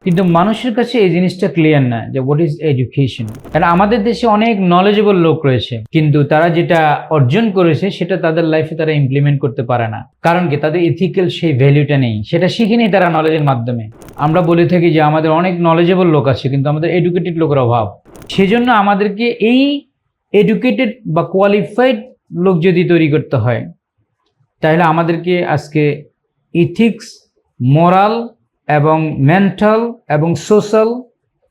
কিন্তু মানুষের কাছে এই জিনিসটা ক্লিয়ার না যে হোয়াট ইজ এডুকেশন। কারণ আমাদের দেশে অনেক নলেজেবল লোক রয়েছে, কিন্তু তারা যেটা অর্জন করেছে সেটা তাদের লাইফে তারা ইমপ্লিমেন্ট করতে পারে না। কারণ কি? তাদের ইথিক্যাল সেই ভ্যালুটা নেই, সেটা শিখে নেই তারা নলেজের মাধ্যমে। আমরা বলে থাকি যে আমাদের অনেক নলেজেবল লোক আছে, কিন্তু আমাদের এডুকেটেড লোকের অভাব। সেজন্য আমাদেরকে এই এডুকেটেড বা কোয়ালিফাইড লোক যদি তৈরি করতে হয়, তাহলে আমাদেরকে আজকে ইথিক্স, মোরাল এবং মেন্টাল এবং সোশ্যাল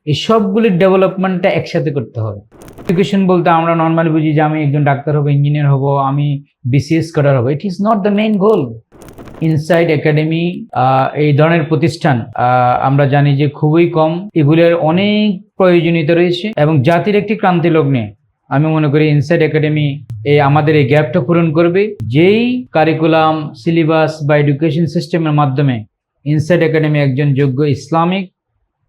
এই সবগুলির ডেভেলপমেন্টটা একসাথে করতে হবে। এডুকেশন বলতে আমরা নর্মালি বুঝি যে আমি একজন ডাক্তার হব, ইঞ্জিনিয়ার হব, আমি বিসিএস করার হবো। It is not the main goal. Inside academy এই ধরনের প্রতিষ্ঠান আমরা জানি যে খুবই কম। এগুলোর অনেক প্রয়োজনীয়তা রয়েছে এবং জাতির একটি ক্রান্তি লগ্নে আমি মনে করি ইনসাইড একাডেমি আমাদের এই গ্যাপটা পূরণ করবে। যেই কারিকুলাম, সিলেবাস বা এডুকেশন সিস্টেমের মাধ্যমে ইনসাইড একাডেমি একজন যোগ্য ইসলামিক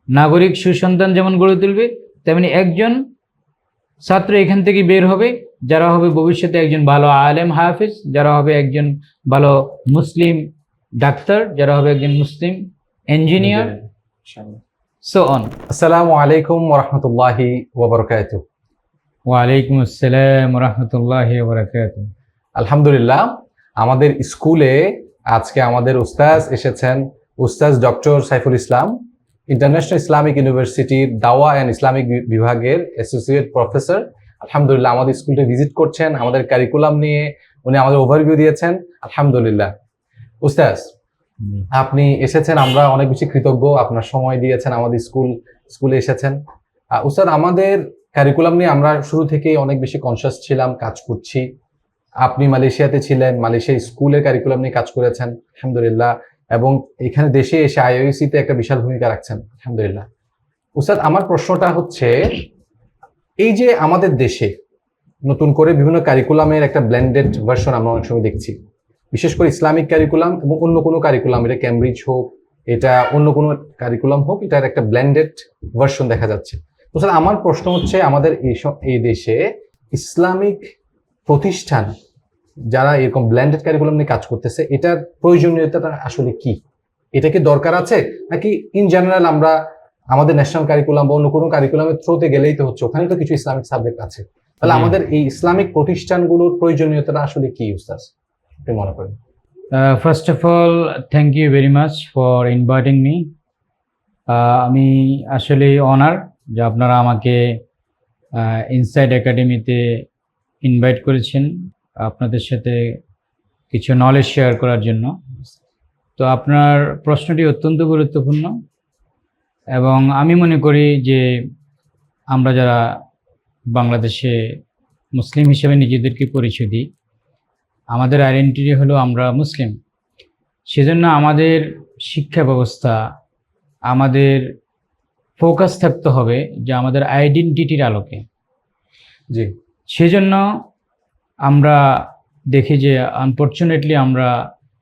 নাগরিক সুসন্তান যেমন গড়ে তুলবে, তেমনি একজন ছাত্র এখান থেকে বের হবে যারা হবে ভবিষ্যতে একজন ভালো আলেম হাফিজ, যারা হবে একজন ভালো মুসলিম ডাক্তার, যারা হবে একজন মুসলিম ইঞ্জিনিয়ার, সো অন। আসসালামু আলাইকুম ওয়া রাহমাতুল্লাহি ওয়া বারাকাতুহু। ওয়ালাইকুম আসসালাম ওয়া রাহমাতুল্লাহি ওয়া বারাকাতুহু। আলহামদুলিল্লাহ, আমাদের স্কুলে আজকে আমাদের উস্তাজ এসেছেন, উস্তাজ doctor Saiful Islam, international Islamic ইউনিভার্সিটির দাওয়া অ্যান্ড ইসলামিক বিভাগের অ্যাসোসিয়েট প্রফেসর। আলহামদুলিল্লাহ আমাদের স্কুলটি ভিজিট করছেন, আমাদের কারিকুলাম নিয়ে উনি আমাদের ওভারভিউ দিয়েছেন। আলহামদুলিল্লাহ উস্তাজ, আপনি এসেছেন, আমরা অনেক বেশি কৃতজ্ঞ। আপনার সময় দিয়েছেন, আমাদের স্কুলে এসেছেন। উস্তাদ, আমাদের কারিকুলাম নিয়ে আমরা শুরু থেকেই অনেক বেশি কনসিয়াস ছিলাম, কাজ করছি। আপনি মালয়েশিয়াতে ছিলেন, মালয়েশিয়া স্কুলের কারিকুলাম নিয়ে কাজ করেছেন আলহামদুলিল্লাহ, এবং এখানে দেশে এসে আইওইসিতে একটা বিশাল ভূমিকা রাখছেন আলহামদুলিল্লাহ। উস্তাদ, আমার প্রশ্নটা হচ্ছে, এই যে আমাদের দেশে নতুন করে বিভিন্ন কারিকুলামের একটা ব্লেন্ডেড ভার্সন আমরা অনেক সময় দেখছি, বিশেষ করে ইসলামিক কারিকুলাম এবং অন্য কোনো কারিকুলাম, এটা ক্যামব্রিজ হোক, এটা অন্য কোনো কারিকুলাম হোক, এটার একটা ব্লেন্ডেড ভার্সন দেখা যাচ্ছে। তো স্যার, আমার প্রশ্ন হচ্ছে, আমাদের এই দেশে ইসলামিক প্রতিষ্ঠান যারা এরকম ব্লেন্ডেড কারিকুলাম নিয়ে কাজ করতেছে, এটার প্রয়োজনীয়তাটা আসলে কি? এটা কি দরকার আছে, নাকি ইন জেনারেল আমরা আমাদের ন্যাশনাল কারিকুলাম বা অন্য কোনো কারিকুলামের থ্রুতে গেলেই তো হচ্ছে, ওখানে তো কিছু ইসলামিক সাবজেক্ট আছে, তাহলে আমাদের এই ইসলামিক প্রতিষ্ঠানগুলোর প্রয়োজনীয়তাটা আসলে কি উস্তাদ আপনি মনে করেন? First of all, thank you very much for inviting me. আমি আসলে অনার যে আপনারা আমাকে ইনসাইড একাডেমিতে ইনভাইট করেছেন আপনাদের সাথে কিছু নলেজ শেয়ার করার জন্য। তো আপনার প্রশ্নটি অত্যন্ত গুরুত্বপূর্ণ এবং আমি মনে করি যে আমরা যারা বাংলাদেশে মুসলিম হিসেবে নিজেদেরকে পরিচয় দিই, আমাদের আইডেন্টিটি হলো আমরা মুসলিম। সেজন্য আমাদের শিক্ষা ব্যবস্থা, আমাদের ফোকাস থাকতে হবে যে আমাদের আইডেন্টিটির আলোকে। জি, সেজন্য আমরা দেখি যে আনফর্চুনেটলি আমরা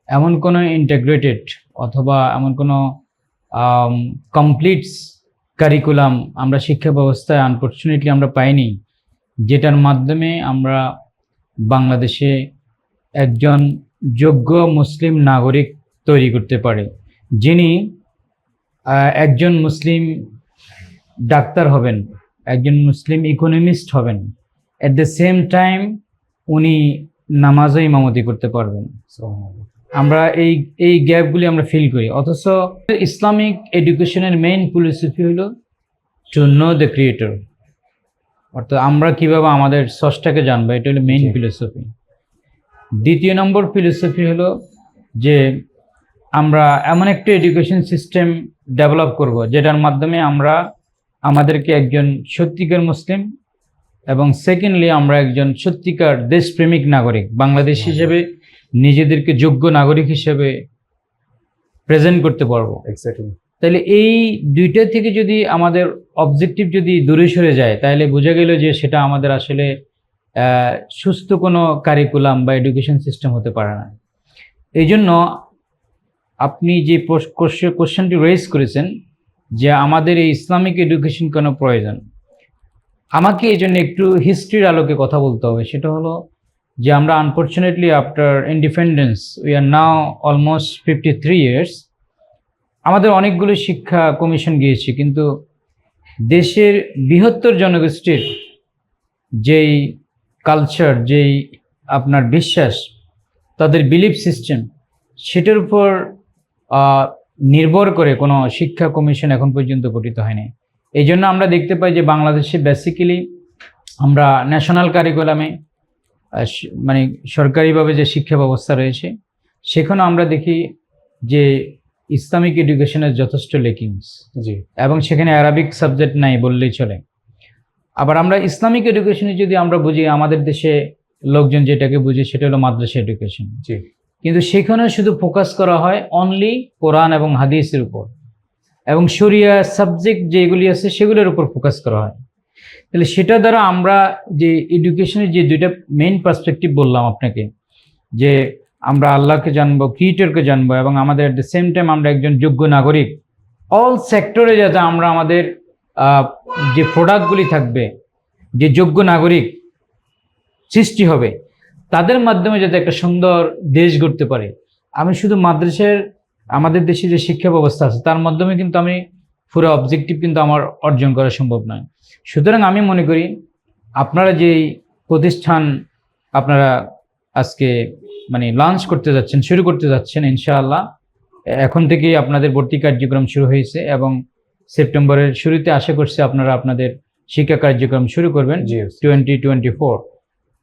এমন কোনো ইন্টিগ্রেটেড অথবা এমন কোনো কমপ্লিট কারিকুলাম আমরা শিক্ষা ব্যবস্থায় আনফর্চুনেটলি আমরা পাইনি, যেটার মাধ্যমে আমরা বাংলাদেশে একজন যোগ্য মুসলিম নাগরিক তৈরি করতে পারি, যিনি একজন মুসলিম ডাক্তার হবেন, একজন মুসলিম ইকোনমিস্ট হবেন, এট দ্য সেম টাইম উনি নামাজও ইমামতি করতে পারবেন। আমরা এই গ্যাপগুলি আমরা ফিল করি। অথচ ইসলামিক এডুকেশনের মেইন ফিলোসফি হলো টু নো দ্য ক্রিয়েটর, অর্থাৎ আমরা কিভাবে আমাদের স্রষ্টাকে জানবো, এটা হলো মেইন ফিলোসফি। দ্বিতীয় নম্বর ফিলোসফি হলো যে আমরা এমন একটা এডুকেশন সিস্টেম ডেভেলপ করব যেটার মাধ্যমে আমরা আমাদেরকে একজন সত্যিকার মুসলিম এবং সেকেন্ডলি আমরা একজন সত্যিকার দেশপ্রেমিক নাগরিক বাংলাদেশ হিসেবে নিজেদেরকে যোগ্য নাগরিক হিসেবে প্রেজেন্ট করতে পারবো। এক্স্যাক্টলি। তাহলে এই দুইটা থেকে যদি আমাদের অবজেক্টিভ যদি দূরে সরে যায়, তাহলে বোঝা গেল যে সেটা আমাদের আসলে সুস্থ কোনো কারিকুলাম বা এডুকেশন সিস্টেম হতে পারে না। এই জন্য আপনি যে কোশ্চেনটি রেজ করেছেন যে আমাদের এই ইসলামিক এডুকেশন কেন প্রয়োজন, আমাকে এই জন্য একটু হিস্ট্রির আলোকে কথা বলতে হবে। সেটা হলো যে আমরা unfortunately after independence we are now almost 53 years, আমাদের অনেকগুলো শিক্ষা কমিশন গিয়েছে, কিন্তু দেশের বৃহত্তর জনগোষ্ঠীর যেই কালচার, যেই আপনার বিশ্বাস, তাদের বিলিফ সিস্টেম, সেটার উপর নির্ভর করে কোনো শিক্ষা কমিশন এখন পর্যন্ত গঠিত হয়নি। এই জন্য আমরা দেখতে পাই যে বাংলাদেশে বেসিক্যালি আমরা ন্যাশনাল কারিকুলামে মানে সরকারিভাবে যে শিক্ষা ব্যবস্থা রয়েছে সেখানে আমরা দেখি যে ইসলামিক এডুকেশনের যথেষ্ট লেকিংস, জি এবং সেখানে অ্যারাবিক সাবজেক্ট নাই বললেই চলে। আবার আমরা ইসলামিক এডুকেশনে যদি আমরা বুঝি, আমাদের দেশে লোকজন যেটাকে বুঝে সেটা হলো মাদ্রাসা এডুকেশন, জি কিন্তু সেখানে শুধু ফোকাস করা হয় অনলি কোরআন এবং হাদিসের উপর, এবং শরিয়া সাবজেক্ট যেগুলি আছে সেগুলোর উপর ফোকাস করা হয়। তাহলে সেটা দ্বারা আমরা যে এডুকেশনের যে দুইটা মেইন পার্সপেক্টিভ বললাম আপনাকে, যে আমরা আল্লাহকে জানবো, ক্রিয়েটরকে জানবো, এবং আমাদের অ্যাট দ্য সেম টাইম আমরা একজন যোগ্য নাগরিক, অল সেক্টরে যাতে আমরা আমাদের যে প্রোডাক্টগুলি থাকবে, যে যোগ্য নাগরিক সৃষ্টি হবে, তাদের মাধ্যমে যাতে একটা সুন্দর দেশ গড়তে পারে। আমি শুধু মাদ্রাসার, আমাদের দেশে যে শিক্ষা ব্যবস্থা আছে তার মাধ্যমে কিন্তু আমি পুরো অবজেক্টিভ কিন্তু আমার অর্জন করা সম্ভব নয়। সুতরাং আমি মনে করি আপনারা যেই প্রতিষ্ঠান আপনারা আজকে মানে লঞ্চ করতে যাচ্ছেন, শুরু করতে যাচ্ছেন, ইনশাআল্লাহ এখন থেকেই আপনাদের ভর্তি কার্যক্রম শুরু হয়েছে, এবং সেপ্টেম্বরের শুরুতে আশা করছি আপনারা আপনাদের শিক্ষা কার্যক্রম শুরু করবেন জি 2024।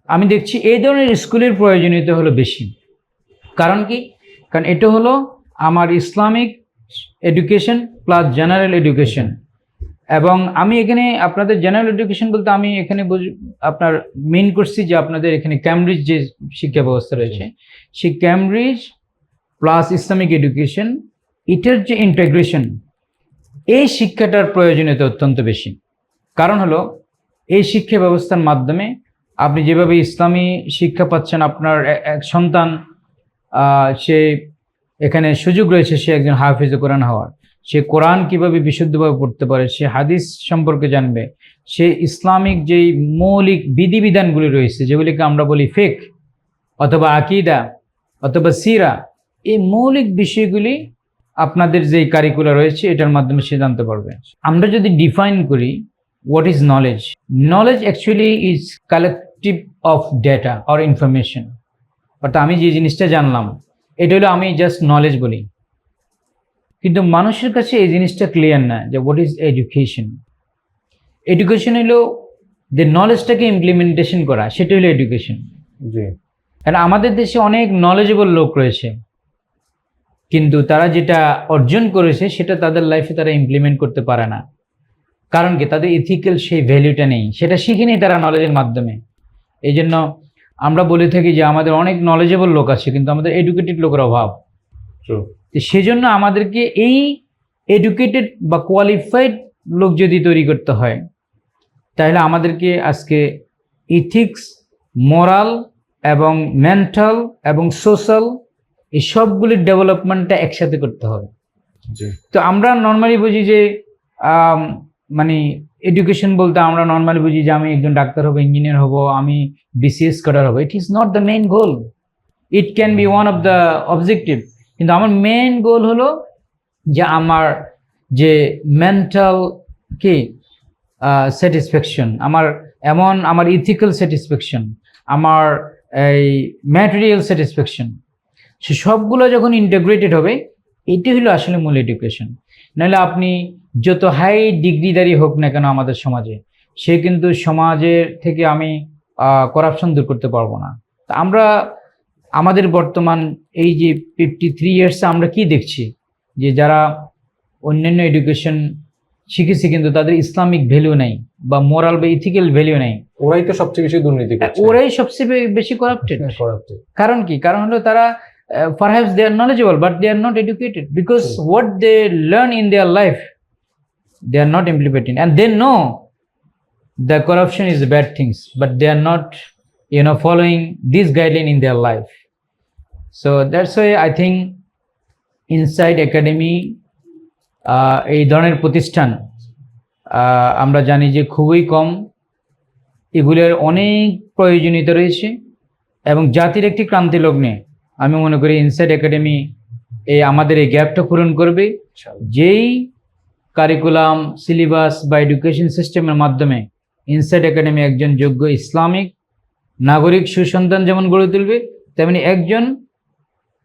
আমি দেখছি এই ধরনের স্কুলের প্রয়োজনীয়তা হলো বেশি। কারণ কি? কারণ এটা হলো আমার Islamic education plus general education. এবং আমি এখানে আপনাদের জেনারেল এডুকেশন বলতে আমি এখানে আপনার মেন করছি যে আপনাদের এখানে ক্যামব্রিজ যে শিক্ষা ব্যবস্থা রয়েছে, সেই ক্যামব্রিজ প্লাস ইসলামিক এডুকেশন, এটার যে ইন্টিগ্রেশন, এই শিক্ষাটার প্রয়োজনীয়তা অত্যন্ত বেশি। কারণ হলো এই শিক্ষা ব্যবস্থার মাধ্যমে আপনি যেভাবে ইসলামী শিক্ষা পাচ্ছেন, আপনার এক সন্তান সে এখানে সুযোগ রয়েছে সে একজন হাফিজ কোরআন হওয়ার, সে কোরআন কিভাবে বিশুদ্ধভাবে পড়তে পারে, সে হাদিস সম্পর্কে জানবে, সে ইসলামিক যেই মৌলিক বিধিবিধানগুলি রয়েছে যেগুলিকে আমরা বলি ফিক অথবা আকীদা অথবা সিরা, এই মৌলিক বিষয়গুলি আপনাদের যেই কারিকুলা রয়েছে এটার মাধ্যমে সে জানতে পারবে। আমরা যদি ডিফাইন করি what is knowledge, knowledge actually is collective of data or information. অর্থাৎ আমি যে জিনিসটা জানলাম এটা হলো আমি জাস্ট নলেজ বলি, কিন্তু মানুষের কাছে এই জিনিসটা ক্লিয়ার না যে হোয়াট ইজ এডুকেশন। এডুকেশন হলো যে নলেজটাকে ইমপ্লিমেন্টেশন করা, সেটা হলো এডুকেশন। জি কারণ আমাদের দেশে অনেক নলেজেবল লোক রয়েছে, কিন্তু তারা যেটা অর্জন করেছে সেটা তাদের লাইফে তারা ইমপ্লিমেন্ট করতে পারে না। কারণ কি? তাদের ইথিক্যাল সেই ভ্যালুটা নেই, সেটা শিখেনি তারা নলেজের মাধ্যমে। এই জন্য আমরা বলে থাকি যে আমাদের অনেক নলেজেবল লোক আছে, কিন্তু আমাদের এডুকেটেড লোকের অভাব। ট্রু। সেজন্য আমাদেরকে এই এডুকেটেড বা কোয়ালিফাইড লোক যদি তৈরি করতে হয়, তাহলে আমাদেরকে আজকে ইথিক্স, মোরাল এবং মেন্টাল এবং সোশ্যাল এই সবগুলির ডেভেলপমেন্টটা একসাথে করতে হবে। জি তো আমরা নর্মালি বুঝি যে মানে এডুকেশন বলতে আমরা নর্মালি বুঝি যে আমি একজন ডাক্তার হব, ইঞ্জিনিয়ার হব, আমি বিসিএস করার হবো। It is not the main goal, it can be one of the objective, কিন্তু আমার মেইন গোল হলো যে আমার যে মেন্টাল কি স্যাটিসফ্যাকশন, আমার ইথিক্যাল স্যাটিসফ্যাকশন, আমার এই ম্যাটেরিয়াল স্যাটিসফ্যাকশন, সে সবগুলো যখন ইন্টিগ্রেটেড হবে, এটি হলো আসলে মূল এডুকেশন। নাহলে আপনি যত হাই ডিগ্রিধারী হোক না কেন আমাদের সমাজে, সে কিন্তু সমাজের থেকে আমি করাপশন দূর করতে পারবো না। তা আমরা আমাদের বর্তমান এই যে 53 ইয়ার্সে আমরা কি দেখছি, যে যারা অন্যান্য এডুকেশন শিখেছে কিন্তু তাদের ইসলামিক ভ্যালু নেই বা মোরাল বা ইথিক্যাল ভ্যালু নেই, ওরাই তো সবচেয়ে বেশি দুর্নীতি করছে। ওরাই সবচেয়ে বেশি কারাপ্টেড। Corrupted. কারণ কি? কারণ হলো তারা perhaps they are knowledgeable but they are not educated, because what they learn in their life they are not implementing, and they know the corruption is bad things, but they are not following this guideline in their life. So that's why I think inside academy এই ধরনের প্রতিষ্ঠান আমরা জানি যে খুবই কম, এগুলোর অনেক প্রয়োজনীয়তা রয়েছে, এবং জাতির একটি ক্রান্তি লগ্নে আমি মনে করি ইনসাইড একাডেমি এই আমাদের এই গ্যাপটা পূরণ করবে। যেই কারিকুলাম, সিলেবাস বা এডুকেশন সিস্টেমের মাধ্যমে ইনসাইট একাডেমি একজন যোগ্য ইসলামিক নাগরিক সুসন্তান যেমন গড়ে তুলবে, তেমনি একজন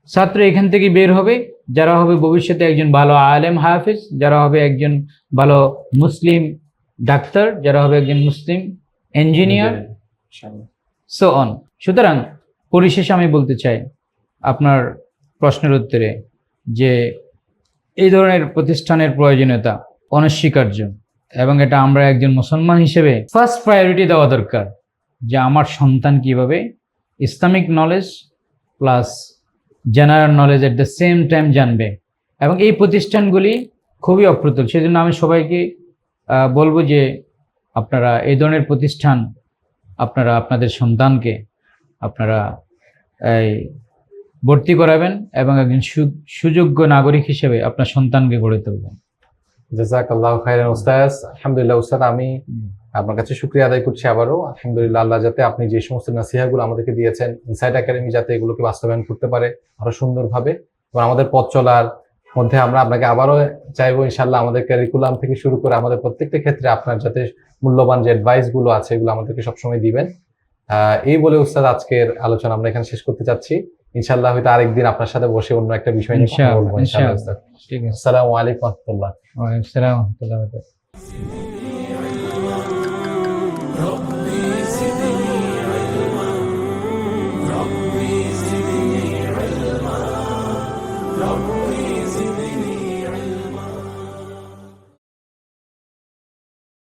ছাত্র এখান থেকে বের হবে যারা হবে ভবিষ্যতে একজন ভালো আলেম হাফিজ, যারা হবে একজন ভালো মুসলিম ডাক্তার, যারা হবে একজন মুসলিম ইঞ্জিনিয়ার, সো অন। সুতরাং পরিশেষে আমি বলতে চাই আপনার প্রশ্নের উত্তরে যে এই ধরনের প্রতিষ্ঠানের প্রয়োজনীয়তা অনস্বীকার্য, এবং এটা আমরা একজন মুসলমান হিসেবে ফার্স্ট প্রায়োরিটি দেওয়া দরকার যে আমার সন্তান কিভাবে Islamic knowledge plus general knowledge at the same time জানবে। এবং এই প্রতিষ্ঠানগুলি খুবই অপ্রতুল, সেজন্য আমি সবাইকে বলবো যে আপনারা এই ধরনের প্রতিষ্ঠান আপনারা আপনাদের সন্তানকে আপনারা এই ভর্তি করাবেন এবং একজন সুযোগ্য নাগরিক হিসেবে আপনার সন্তানকে গড়ে তুলবেন। জাযাকাল্লাহু খাইরান উস্তাদ। আলহামদুলিল্লাহ উস্তাদ, আমি আপনার কাছে শুকরিয়া আদায় করছি আবারও। আলহামদুলিল্লাহ, আল্লাহ যাতে আপনি যে সমস্ত নাসিহাগুলো আমাদেরকে দিয়েছেন ইনসাইট একাডেমি যাতে এগুলোকে বাস্তবায়ন করতে পারে আরো সুন্দরভাবে, এবং আমাদের পথ চলার মধ্যে আমরা আপনাকে আবারও চাইবো ইনশাআল্লাহ আমাদের কারিকুলাম থেকে শুরু করে আমাদের প্রত্যেকটা ক্ষেত্রে আপনার যাতে মূল্যবান যে অ্যাডভাইস গুলো আছে এগুলো আমাদেরকে সবসময় দিবেন। এই বলে উস্তাদ আজকের আলোচনা আমরা এখানে শেষ করতে চাচ্ছি। ইনশাআল্লাহ হয়তো আরেকদিন আপনার সাথে বসে অন্য একটা বিষয় নিয়ে কথা বলবো ইনশাআল্লাহ উস্তাদ। ঠিক আছে। আসসালামু আলাইকুম ওয়া রাহমাতুল্লাহ। ওয়ালাইকুম আসসালাম ওয়া রাহমাতুল্লাহি ওয়া বারাকাতুহু।